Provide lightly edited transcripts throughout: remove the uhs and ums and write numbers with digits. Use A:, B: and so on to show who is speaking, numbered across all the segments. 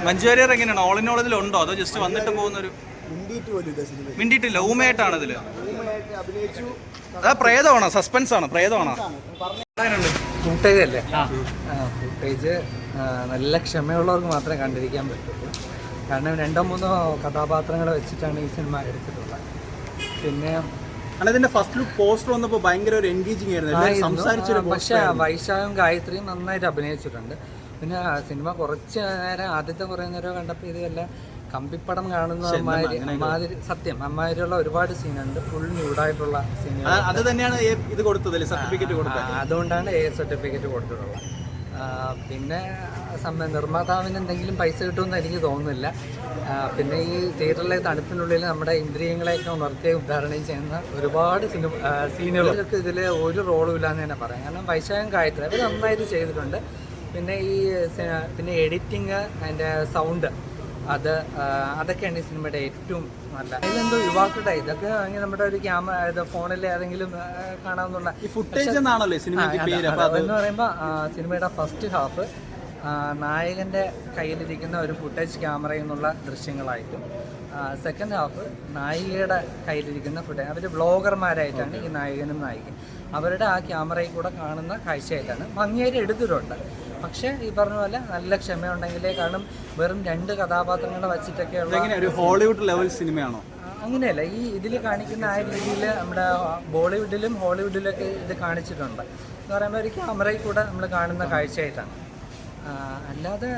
A: മഞ്ജു വാര്യർ എങ്ങനെയാണ്? All in all ഇതിലുണ്ടോ അതോ just വന്നിട്ട് പോകുന്നൊരു? മിണ്ടിയിട്ട് ലൗമയായിട്ടാണ് ഇതില്. അതാ പ്രേതമാണോ, സസ്പെൻസ് ആണോ, പ്രേതമാണോ?
B: ഫുട്ടേജ് അല്ലേ? ഫുട്ടേജ് നല്ല ക്ഷമയുള്ളവർക്ക് മാത്രമേ കണ്ടിരിക്കാൻ പറ്റുള്ളൂ. കാരണം 2-3 കഥാപാത്രങ്ങളെ വെച്ചിട്ടാണ് ഈ സിനിമ എടുത്തിട്ടുള്ളത്. പിന്നെ
A: അതിന്റെ ഫസ്റ്റ് ലുക്ക് പോസ്റ്റർ വന്നപ്പോൾ ഭയങ്കര ഒരു എൻഗേജിങ് ആയിരുന്നു.
B: പക്ഷേ വൈശാഖും ഗായത്രിയും നന്നായിട്ട് അഭിനയിച്ചിട്ടുണ്ട്. പിന്നെ സിനിമ കുറച്ച് നേരം, ആദ്യത്തെ കുറേ നേരം കണ്ടപ്പോൾ ഇത് വല്ല കമ്പിപ്പടം കാണുന്ന മാതിരി, സത്യം അമ്മാതിരിയുള്ള ഒരുപാട് സീനുണ്ട്. ഫുൾ ന്യൂഡായിട്ടുള്ള സീനുകൾ.
A: അത് തന്നെയാണ് ഇത് കൊടുത്തത്, സർട്ടിഫിക്കറ്റ് കൊടുത്തത്.
B: അതുകൊണ്ടാണ് സർട്ടിഫിക്കറ്റ് കൊടുത്തിട്ടുള്ളത്. പിന്നെ നിർമ്മാതാവിന് എന്തെങ്കിലും പൈസ കിട്ടുമെന്ന് എനിക്ക് തോന്നുന്നില്ല. പിന്നെ ഈ തിയേറ്ററിലെ തണുപ്പിനുള്ളിൽ നമ്മുടെ ഇന്ദ്രിയങ്ങളെയൊക്കെ ഉണർത്തി ഉദാഹരണം ചെയ്യുന്ന ഒരുപാട് സീനുകൾക്ക് ഇതിൽ ഒരു റോളും ഇല്ലയെന്ന് തന്നെ പറയാം. കാരണം വൈശാഖം ഗായത്രി അവർ നന്നായിട്ട് ചെയ്തിട്ടുണ്ട്. പിന്നെ എഡിറ്റിങ്, അതിൻ്റെ സൗണ്ട്, അതൊക്കെയാണ് ഈ സിനിമയുടെ ഏറ്റവും നല്ല. അതിലെന്തോ യുവാക്കളുടെ ഇതൊക്കെ നമ്മുടെ ഒരു ക്യാമറ ഫോണിൽ ഏതെങ്കിലും കാണാവുന്ന
A: ഫുട്ടേജ് എന്നാണല്ലോ
B: എന്ന് പറയുമ്പോൾ സിനിമയുടെ ഫസ്റ്റ് ഹാഫ് നായകൻ്റെ കയ്യിലിരിക്കുന്ന ഒരു ഫുട്ടേജ് ക്യാമറയിൽ നിന്നുള്ള ദൃശ്യങ്ങളായിട്ടും, സെക്കൻഡ് ഹാഫ് നായികയുടെ കയ്യിലിരിക്കുന്ന ഫുട്ടേജ്. അവർ വ്ളോഗർമാരായിട്ടാണ് ഈ നായകനും നായികയും. അവരുടെ ആ ക്യാമറയിൽ കൂടെ കാണുന്ന കാഴ്ചയായിട്ടാണ് ഭംഗിയായിട്ട് എടുത്തിട്ടുണ്ട്. പക്ഷേ ഈ പറഞ്ഞ പോലെ നല്ല ക്ഷമയുണ്ടെങ്കിലേ, കാരണം വെറും 2 കഥാപാത്രങ്ങളെ വെച്ചിട്ടൊക്കെയുള്ള
A: ഒരു ഹോളിവുഡ് ലെവൽ സിനിമയാണോ?
B: അങ്ങനെയല്ല. ഈ ഇതിൽ കാണിക്കുന്ന ആ രീതിയിൽ നമ്മുടെ ബോളിവുഡിലും ഹോളിവുഡിലൊക്കെ ഇത് കാണിച്ചിട്ടുണ്ട്. എന്ന് പറയുമ്പോൾ ഒരു ക്യാമറയിൽ കൂടെ നമ്മൾ കാണുന്ന കാഴ്ചയായിട്ടാണ്. അല്ലാതെ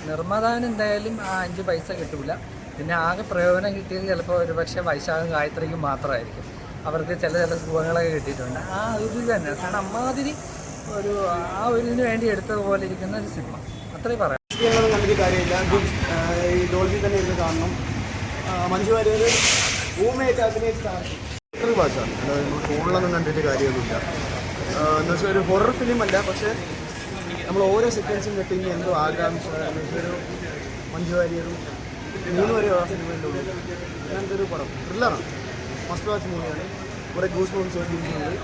B: നിർമ്മാതാവിന് എന്തായാലും ആ 5 പൈസ കിട്ടില്ല. പിന്നെ ആകെ പ്രയോജനം കിട്ടിയത് ചിലപ്പോൾ ഒരു പക്ഷേ വൈശാഖം ഗായത്രിക്കും മാത്രമായിരിക്കും. അവർക്ക് ചില സുഖങ്ങളൊക്കെ കിട്ടിയിട്ടുണ്ട്. ആ ഒരു തന്നെ, കാരണം അമ്മാതിരി ഒരു ഇതിന് വേണ്ടി എടുത്തതുപോലെ ഇരിക്കുന്ന ഒരു സിനിമ, അത്രയും പറയാം.
C: കണ്ടിട്ട് കാര്യമില്ല. ഈ ഡോൾബി തന്നെ ഇരുന്ന് കാണണം. മഞ്ജു വാര്യർ ഭൂമിയായിട്ട് അഭിനയിച്ചാണ് ഭാഷ. ഫോണിലൊന്നും കണ്ടിട്ട് കാര്യമൊന്നുമില്ല. എന്നുവെച്ചാൽ ഒരു ഹൊറർ ഫിലിം അല്ല, പക്ഷേ നമ്മൾ ഓരോ സെക്കൻഡ്സും കിട്ടുന്ന എന്തോ ആകാംക്ഷ. ഒരു മഞ്ജു വാര്യറും 3 വരെ ആ സിനിമയുടെ ഉള്ളിൽ അങ്ങനത്തെ ഒരു പടം ത്രില്ലറാണ്. ഫസ്റ്റ് വാച്ച് മൂവിയാണ്. കുറേ ഗൂസ് ബംസ് വേണ്ടിയിരിക്കുന്നത്.